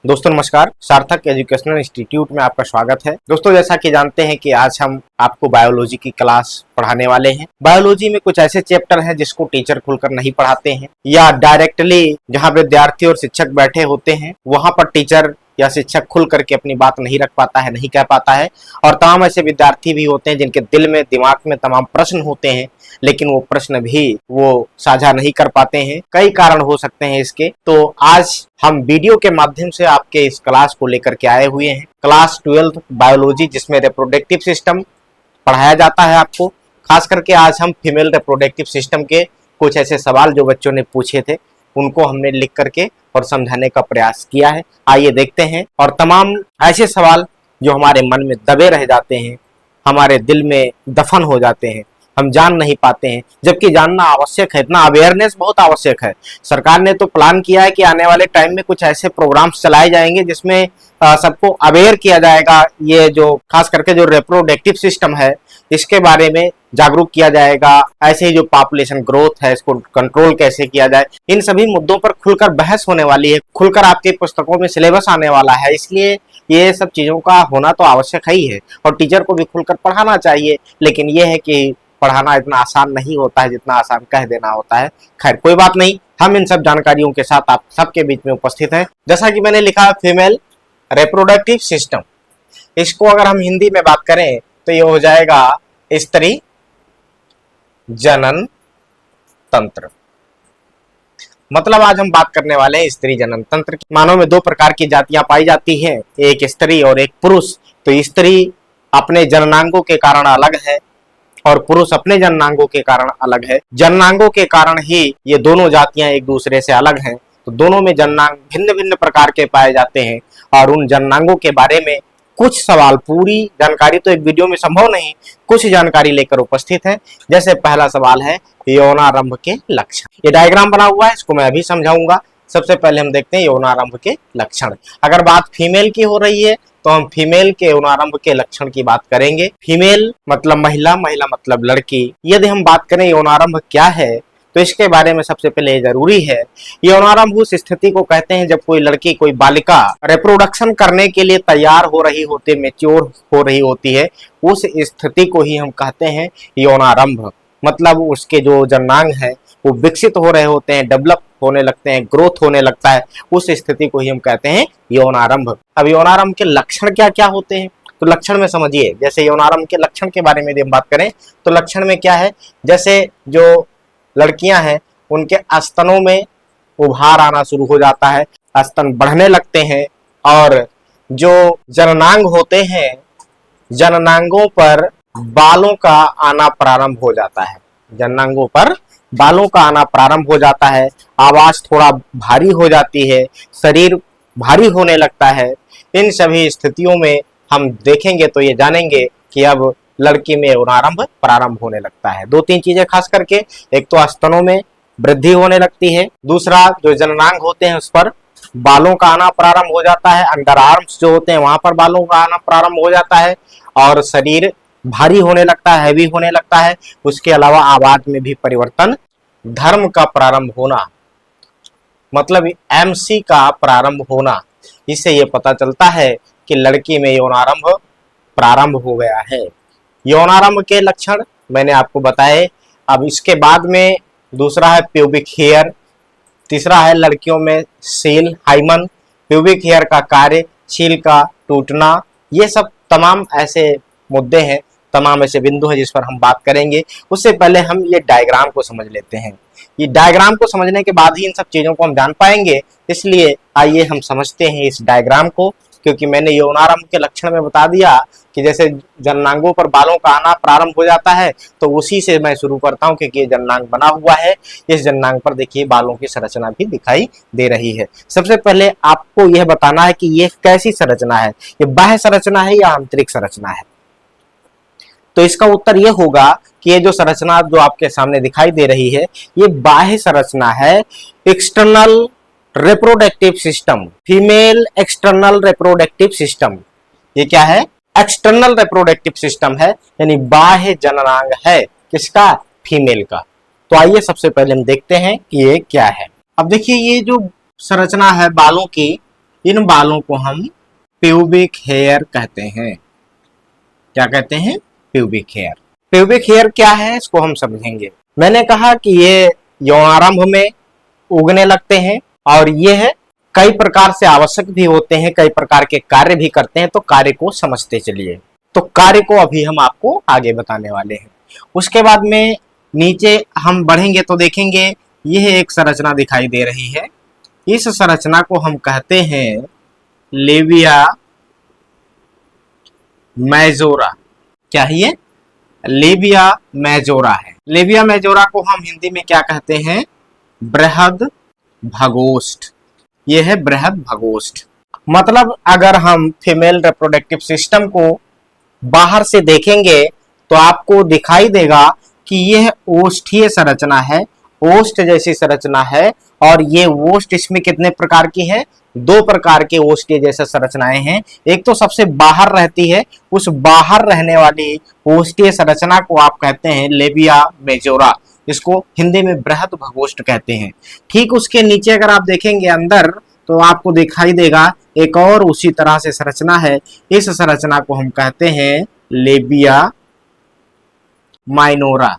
दोस्तों नमस्कार, सार्थक एजुकेशनल इंस्टीट्यूट में आपका स्वागत है। दोस्तों जैसा कि जानते हैं कि आज हम आपको बायोलॉजी की क्लास पढ़ाने वाले हैं। बायोलॉजी में कुछ ऐसे चैप्टर हैं जिसको टीचर खुलकर नहीं पढ़ाते हैं या डायरेक्टली जहां विद्यार्थी और शिक्षक बैठे होते हैं वहां पर टीचर या शिक्षक खुल करके अपनी बात नहीं रख पाता है, नहीं कह पाता है। और तमाम ऐसे विद्यार्थी भी होते हैं जिनके दिल में दिमाग में तमाम प्रश्न होते हैं, लेकिन वो प्रश्न भी वो साझा नहीं कर पाते हैं। कई कारण हो सकते हैं इसके। तो आज हम वीडियो के माध्यम से आपके इस क्लास को लेकर के आए हुए हैं, क्लास 12 बायोलॉजी, जिसमें रिप्रोडक्टिव सिस्टम पढ़ाया जाता है आपको। खास करके आज हम फीमेल रिप्रोडक्टिव सिस्टम के कुछ ऐसे सवाल जो बच्चों ने पूछे थे उनको हमने लिख करके और समझाने का प्रयास किया है। आइए देखते हैं। और तमाम ऐसे सवाल जो हमारे मन में दबे रह जाते हैं, हमारे दिल में दफन हो जाते हैं, हम जान नहीं पाते हैं, जबकि जानना आवश्यक है। इतना अवेयरनेस बहुत आवश्यक है। सरकार ने तो प्लान किया है कि आने वाले टाइम में कुछ ऐसे प्रोग्राम्स चलाए जाएंगे जिसमें सबको अवेयर किया जाएगा। ये जो खास करके जो रिप्रोडक्टिव सिस्टम है इसके बारे में जागरूक किया जाएगा। ऐसे ही जो पॉपुलेशन ग्रोथ है इसको कंट्रोल कैसे किया जाए, इन सभी मुद्दों पर खुलकर बहस होने वाली है, खुलकर आपकी पुस्तकों में सिलेबस आने वाला है। इसलिए ये सब चीजों का होना तो आवश्यक ही है और टीचर को भी खुलकर पढ़ाना चाहिए। लेकिन यह है कि पढ़ाना इतना आसान नहीं होता है जितना आसान कह देना होता है। खैर कोई बात नहीं, हम इन सब जानकारियों के साथ आप सबके बीच में उपस्थित हैं। जैसा कि मैंने लिखा फीमेल रिप्रोडक्टिव सिस्टम, इसको अगर हम हिंदी में बात करें तो ये हो जाएगा स्त्री जनन तंत्र। मतलब आज हम बात करने वाले हैं स्त्री जनन तंत्र की। मानव में दो प्रकार की जातियां पाई जाती हैं, एक स्त्री और एक पुरुष। तो स्त्री अपने जननांगों के कारण अलग है और पुरुष अपने जननांगों के कारण अलग है। जननांगों के कारण ही ये दोनों जातियां एक दूसरे से अलग हैं। तो दोनों में जननांग भिन्न भिन्न प्रकार के पाए जाते हैं और उन जननांगों के बारे में कुछ सवाल, पूरी जानकारी तो एक वीडियो में संभव नहीं, कुछ जानकारी लेकर उपस्थित है। जैसे पहला सवाल है यौनारंभ के लक्षण। ये डायग्राम बना हुआ है, इसको मैं अभी समझाऊंगा। सबसे पहले हम देखते हैं यौनारंभ के लक्षण। अगर बात फीमेल की हो रही है तो हम फीमेल के यौनारंभ के लक्षण की बात करेंगे। फीमेल मतलब महिला, महिला मतलब लड़की। यदि हम बात करें यौनारंभ क्या है तो इसके बारे में सबसे पहले ये जरूरी है। यौनारंभ उस स्थिति को कहते हैं जब कोई लड़की, कोई बालिका रिप्रोडक्शन करने के लिए तैयार हो रही होती है, मैच्योर हो रही होती है, उस स्थिति को ही हम कहते हैं यौनारंभ। मतलब उसके जो जननांग है वो विकसित हो रहे होते हैं, डेवलप होने लगते हैं, ग्रोथ होने लगता है, उस स्थिति को ही हम कहते हैं यौनारंभ। अब यौनारंभ के लक्षण क्या क्या होते हैं तो लक्षण में समझिए। जैसे यौनारंभ के लक्षण के बारे में यदि हम बात करें तो लक्षण में क्या है, जैसे जो लड़कियां हैं उनके स्तनों में उभार आना शुरू हो जाता है, स्तन बढ़ने लगते हैं और जो जननांग होते हैं जननांगों पर बालों का आना प्रारंभ हो जाता है। जननांगों पर बालों का आना प्रारंभ हो जाता है, आवाज थोड़ा भारी हो जाती है, शरीर भारी होने लगता है। इन सभी स्थितियों में हम देखेंगे तो ये जानेंगे कि अब लड़की में यौनारंभ प्रारंभ होने लगता है। दो तीन चीजें खास करके, एक तो स्तनों में वृद्धि होने लगती है, दूसरा जो जननांग होते हैं उस पर बालों का आना प्रारंभ हो जाता है, अंडर आर्म्स जो होते हैं वहां पर बालों का आना प्रारंभ हो जाता है और शरीर भारी होने लगता है, हैवी होने लगता है। उसके अलावा आवाज में भी परिवर्तन, धर्म का प्रारंभ होना, मतलब एमसी का प्रारंभ होना। इससे ये पता चलता है कि लड़की में यौनारंभ प्रारंभ हो गया है। यौनारंभ के लक्षण मैंने आपको बताए। अब इसके बाद में दूसरा है प्यूबिक हेयर, तीसरा है लड़कियों में सील, हाइमन। प्यूबिक हेयर का कार्य, सील का टूटना, ये सब तमाम ऐसे मुद्दे हैं, तमाम ऐसे बिंदु हैं जिस पर हम बात करेंगे। उससे पहले हम ये डायग्राम को समझ लेते हैं। ये डायग्राम को समझने के बाद ही इन सब चीजों को हम जान पाएंगे। इसलिए आइए हम समझते हैं इस डायग्राम को, क्योंकि मैंने यौनारंभ के लक्षण में बता दिया कि जैसे जननांगों पर बालों का आना प्रारंभ हो जाता है, तो उसी से मैं शुरू करता हूं क्योंकि ये जननांग बना हुआ है। इस जननांग पर देखिए बालों की संरचना भी दिखाई दे रही है। सबसे पहले आपको यह बताना है कि ये कैसी संरचना है, ये बाह्य संरचना है या आंतरिक संरचना है। तो इसका उत्तर यह होगा कि ये जो संरचना जो आपके सामने दिखाई दे रही है ये बाह्य संरचना है। External reproductive system, female external reproductive system. ये क्या है? एक्सटर्नल रिप्रोडक्टिव सिस्टम है, यानी बाह्य जननांग है। किसका? फीमेल का। तो आइए सबसे पहले हम देखते हैं कि ये क्या है। अब देखिए ये जो संरचना है बालों की, इन बालों को हम प्यूबिक हेयर कहते हैं। क्या कहते हैं? Pubic hair. प्यूबिक हेयर क्या है इसको हम समझेंगे। मैंने कहा कि ये यौनारंभ में उगने लगते हैं और ये है कई प्रकार से आवश्यक भी होते हैं, कई प्रकार के कार्य भी करते हैं। तो कार्य को समझते चलिए। तो कार्य को अभी हम आपको आगे बताने वाले हैं। उसके बाद में नीचे हम बढ़ेंगे तो देखेंगे यह एक संरचना दिखाई दे रही है। इस संरचना को हम कहते हैं लेविया मेजोरा। क्या है ये? लेविया मेजोरा है। लेविया मेजोरा को हम हिंदी में क्या कहते हैं? बृहद भगोष्ठ। ये है बृहद भगोष्ठ। मतलब अगर हम फीमेल रिप्रोडक्टिव सिस्टम को बाहर से देखेंगे तो आपको दिखाई देगा कि यह ओष्ठीय संरचना है, ओष्ठ जैसी संरचना है। और ये ओष्ठ इसमें कितने प्रकार की है? 2 प्रकार के ओष्ठीय जैसे संरचनाएं हैं। एक तो सबसे बाहर रहती है, उस बाहर रहने वाली ओष्ठीय संरचना को आप कहते हैं लेविया मेजोरा। इसको हिंदी में बृहद भगोष्ठ कहते हैं। ठीक उसके नीचे अगर आप देखेंगे अंदर तो आपको दिखाई देगा एक और उसी तरह से संरचना है। इस संरचना को हम कहते हैं लेविया माइनोरा।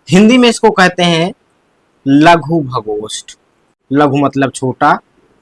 हिंदी में इसको कहते हैं लघु भगोष्ठ। लघु मतलब छोटा,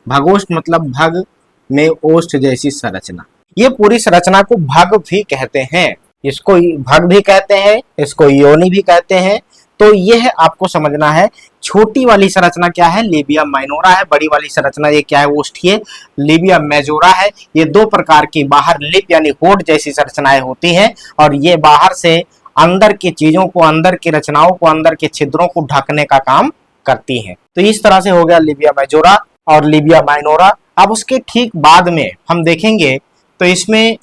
भगोष्ठ मतलब भग में ओष्ठ जैसी संरचना। ये पूरी संरचना को भग भी कहते हैं। इसको भग भी कहते हैं, इसको योनि भी कहते हैं। तो यह आपको समझना है। छोटी वाली संरचना क्या है? लेविया माइनोरा है। बड़ी वाली संरचना ये क्या है? ओष्ठीय लेविया मेजोरा है। ये 2 प्रकार की बाहर लिप यानी होठ जैसी संरचनाएं होती हैं और ये बाहर से अंदर की चीजों को, अंदर की रचनाओं को, अंदर के छिद्रों को ढकने का काम करती हैं। तो इस तरह से हो गया लेविया मेजोरा और लेविया माइनोरा। अब उसके ठीक बाद में हम देखेंगे तो इसमें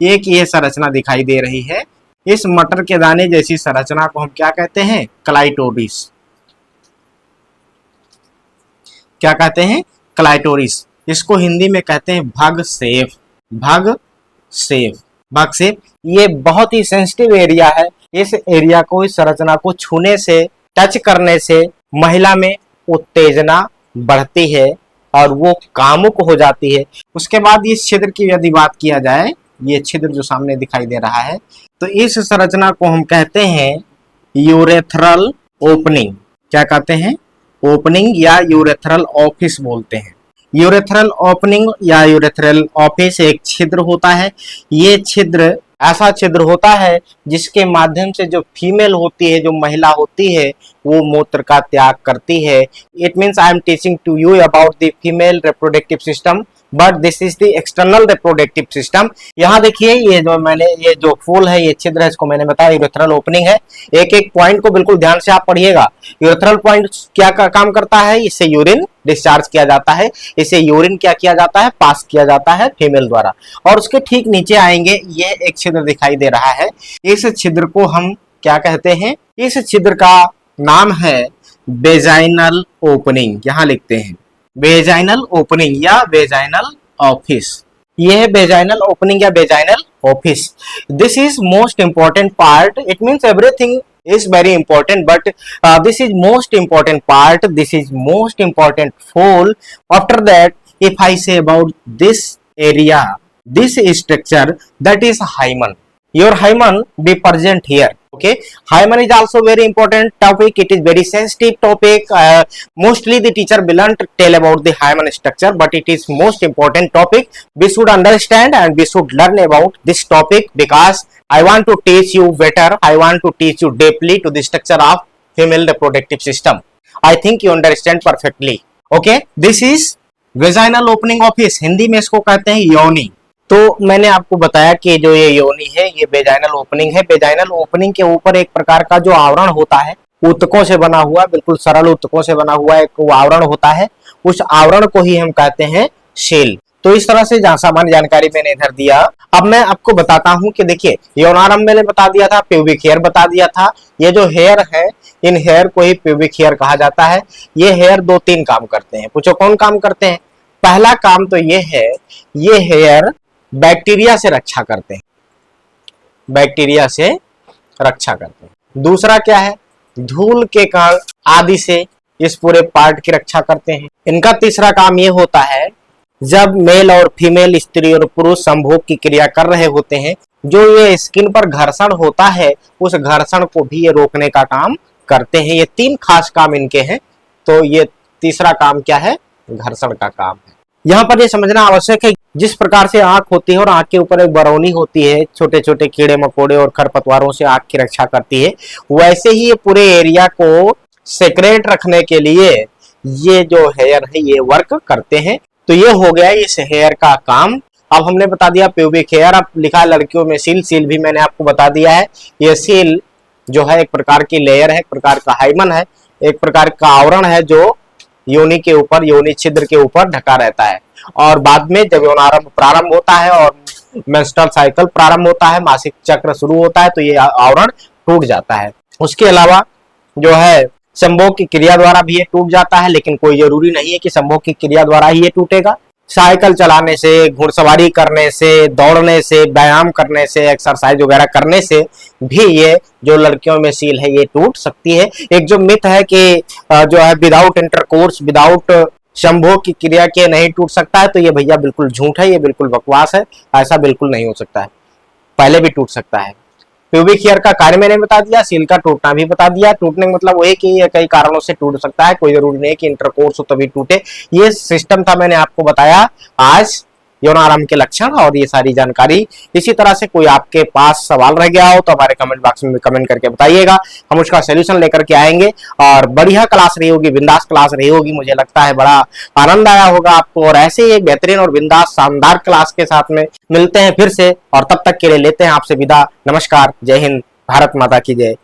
एक ये संरचना दिखाई दे रही है। इस मटर के दाने जैसी संरचना को हम क्या कहते हैं? क्लाइटोरिस। क्या कहते हैं? क्लाइटोरिस। इसको हिंदी में कहते हैं भग सेफ। भग सेफ, भग सेफ। ये बहुत ही सेंसिटिव एरिया है। इस एरिया को, इस संरचना को छूने से, टच करने से महिला में उत्तेजना बढ़ती है और वो कामुक हो जाती है। उसके बाद इस छिद्र की यदि बात किया जाए, ये छिद्र जो सामने दिखाई दे रहा है, तो इस संरचना को हम कहते हैं यूरेथ्रल ओपनिंग। क्या कहते हैं? ओपनिंग या यूरेथ्रल ऑफिस बोलते हैं। यूरेथ्रल ओपनिंग या यूरेथ्रल ऑफिस एक छिद्र होता है। ये छिद्र ऐसा छिद्र होता है जिसके माध्यम से जो फीमेल होती है, जो महिला होती है, वो मूत्र का त्याग करती है। It means I am teaching to you about the female reproductive system, but this is the external reproductive system. यहाँ देखिए ये जो फूल है, ये छिद्र है, इसको मैंने बताया यूरेथ्रल ओपनिंग है। एक एक पॉइंट को बिल्कुल ध्यान से आप पढ़िएगा। यूरेथ्रल पॉइंट क्या काम करता है? इससे यूरिन डिस्चार्ज किया जाता है। इसे यूरिन क्या किया जाता है? पास किया जाता है फीमेल द्वारा। और उसके ठीक नीचे आएंगे, ये एक छिद्र दिखाई दे रहा है। इस छिद्र को हम क्या कहते हैं? इस छिद्र का नाम है वेजाइनल ओपनिंग। यहाँ लिखते हैं वेजाइनल ओपनिंग या वेजाइनल ऑफिस। ये है वेजाइनल ओपनिंग या vaginal office. This is most important part. It means everything is very important, but this is most important part. This is most important fold. After that, if I say about this area, this structure, that is hymen. Your hymen be present here. Okay, hymen is also very important topic. It is very sensitive topic. Mostly the teacher will not tell about the hymen structure, but it is most important topic. We should understand and we should learn about this topic because I want to teach you better. I want to teach you deeply to the structure of female reproductive system. I think you understand perfectly. Okay, this is vaginal opening office. Hindi में इसको कहते हैं योनि। तो मैंने आपको बताया कि जो ये योनि है, ये वेजाइनल ओपनिंग है। वेजाइनल ओपनिंग के ऊपर एक प्रकार का जो आवरण होता है, ऊतकों से बना हुआ, बिल्कुल सरल ऊतकों से बना हुआ एक आवरण होता है। उस आवरण को ही हम कहते हैं शेल। तो इस तरह से सामान्य जानकारी मैंने इधर दिया। अब मैं आपको बताता हूं कि देखिए, यौनारंभ मैंने बता दिया था, प्यूबिक हेयर बता दिया था। ये जो हेयर है, इन हेयर को ही प्यूबिक हेयर कहा जाता है। ये हेयर 2-3 काम करते हैं। पूछो कौन काम करते हैं? पहला काम तो ये है, ये हेयर बैक्टीरिया से रक्षा करते हैं। बैक्टीरिया से रक्षा करते हैं। दूसरा क्या है? धूल के कण आदि से इस पूरे पार्ट की रक्षा करते हैं। इनका तीसरा काम ये होता है, जब मेल और फीमेल, स्त्री और पुरुष संभोग की क्रिया कर रहे होते हैं, जो ये स्किन पर घर्षण होता है उस घर्षण को भी ये रोकने का काम करते हैं। ये 3 खास काम इनके हैं। तो ये तीसरा काम क्या है? घर्षण का काम है। यहाँ पर ये समझना आवश्यक है, जिस प्रकार से आंख होती है और आंख के ऊपर एक बरौनी होती है, छोटे छोटे कीड़े मकोड़े और खरपतवारों से आंख की रक्षा करती है, वैसे ही ये पूरे एरिया को सेक्रेट रखने के लिए ये जो हेयर है ये वर्क करते हैं। तो ये हो गया इस हेयर का काम। अब हमने बता दिया प्यूबिक हेयर। अब लिखा है लड़कियों में सील। सील भी मैंने आपको बता दिया है। ये सील जो है एक प्रकार की लेयर है, एक प्रकार का हाइमन है, एक प्रकार का आवरण है जो योनि के ऊपर, योनि छिद्र के ऊपर ढका रहता है। और बाद में जब यौनारंभ प्रारंभ होता है और मेंस्ट्रुअल साइकिल प्रारंभ होता है, मासिक चक्र शुरू होता है, तो ये आवरण टूट जाता है। उसके अलावा जो है संभोग की क्रिया द्वारा भी ये टूट जाता है, लेकिन कोई जरूरी नहीं है कि संभोग की क्रिया द्वारा ही ये टूटेगा। साइकिल चलाने से, घुड़सवारी करने से, दौड़ने से, व्यायाम करने से, एक्सरसाइज वगैरह करने से भी ये जो लड़कियों में सील है ये टूट सकती है। एक जो मिथ है कि जो है विदाउट इंटरकोर्स, विदाउट संभोग की क्रिया के नहीं टूट सकता है, तो ये भैया बिल्कुल झूठ है, ये बिल्कुल बकवास है। ऐसा बिल्कुल नहीं हो सकता है, पहले भी टूट सकता है। प्यूबिक हेयर का कार्य मैंने बता दिया, सील का टूटना भी बता दिया। टूटने का मतलब वही कि ये कई कारणों से टूट सकता है, कोई जरूरी नहीं कि इंटरकोर्स हो तभी टूटे। ये सिस्टम था, मैंने आपको बताया आज यौनारंभ के लक्षण और ये सारी जानकारी। इसी तरह से कोई आपके पास सवाल रह गया हो तो हमारे कमेंट बॉक्स में कमेंट करके बताइएगा, हम उसका सोल्यूशन लेकर के आएंगे। और बढ़िया क्लास रही होगी, बिंदास क्लास रही होगी, मुझे लगता है बड़ा आनंद आया होगा आपको। और ऐसे ही एक बेहतरीन और बिंदास शानदार क्लास के साथ में मिलते हैं फिर से, और तब तक के लिए लेते हैं आपसे विदा। नमस्कार, जय हिंद, भारत माता की जय।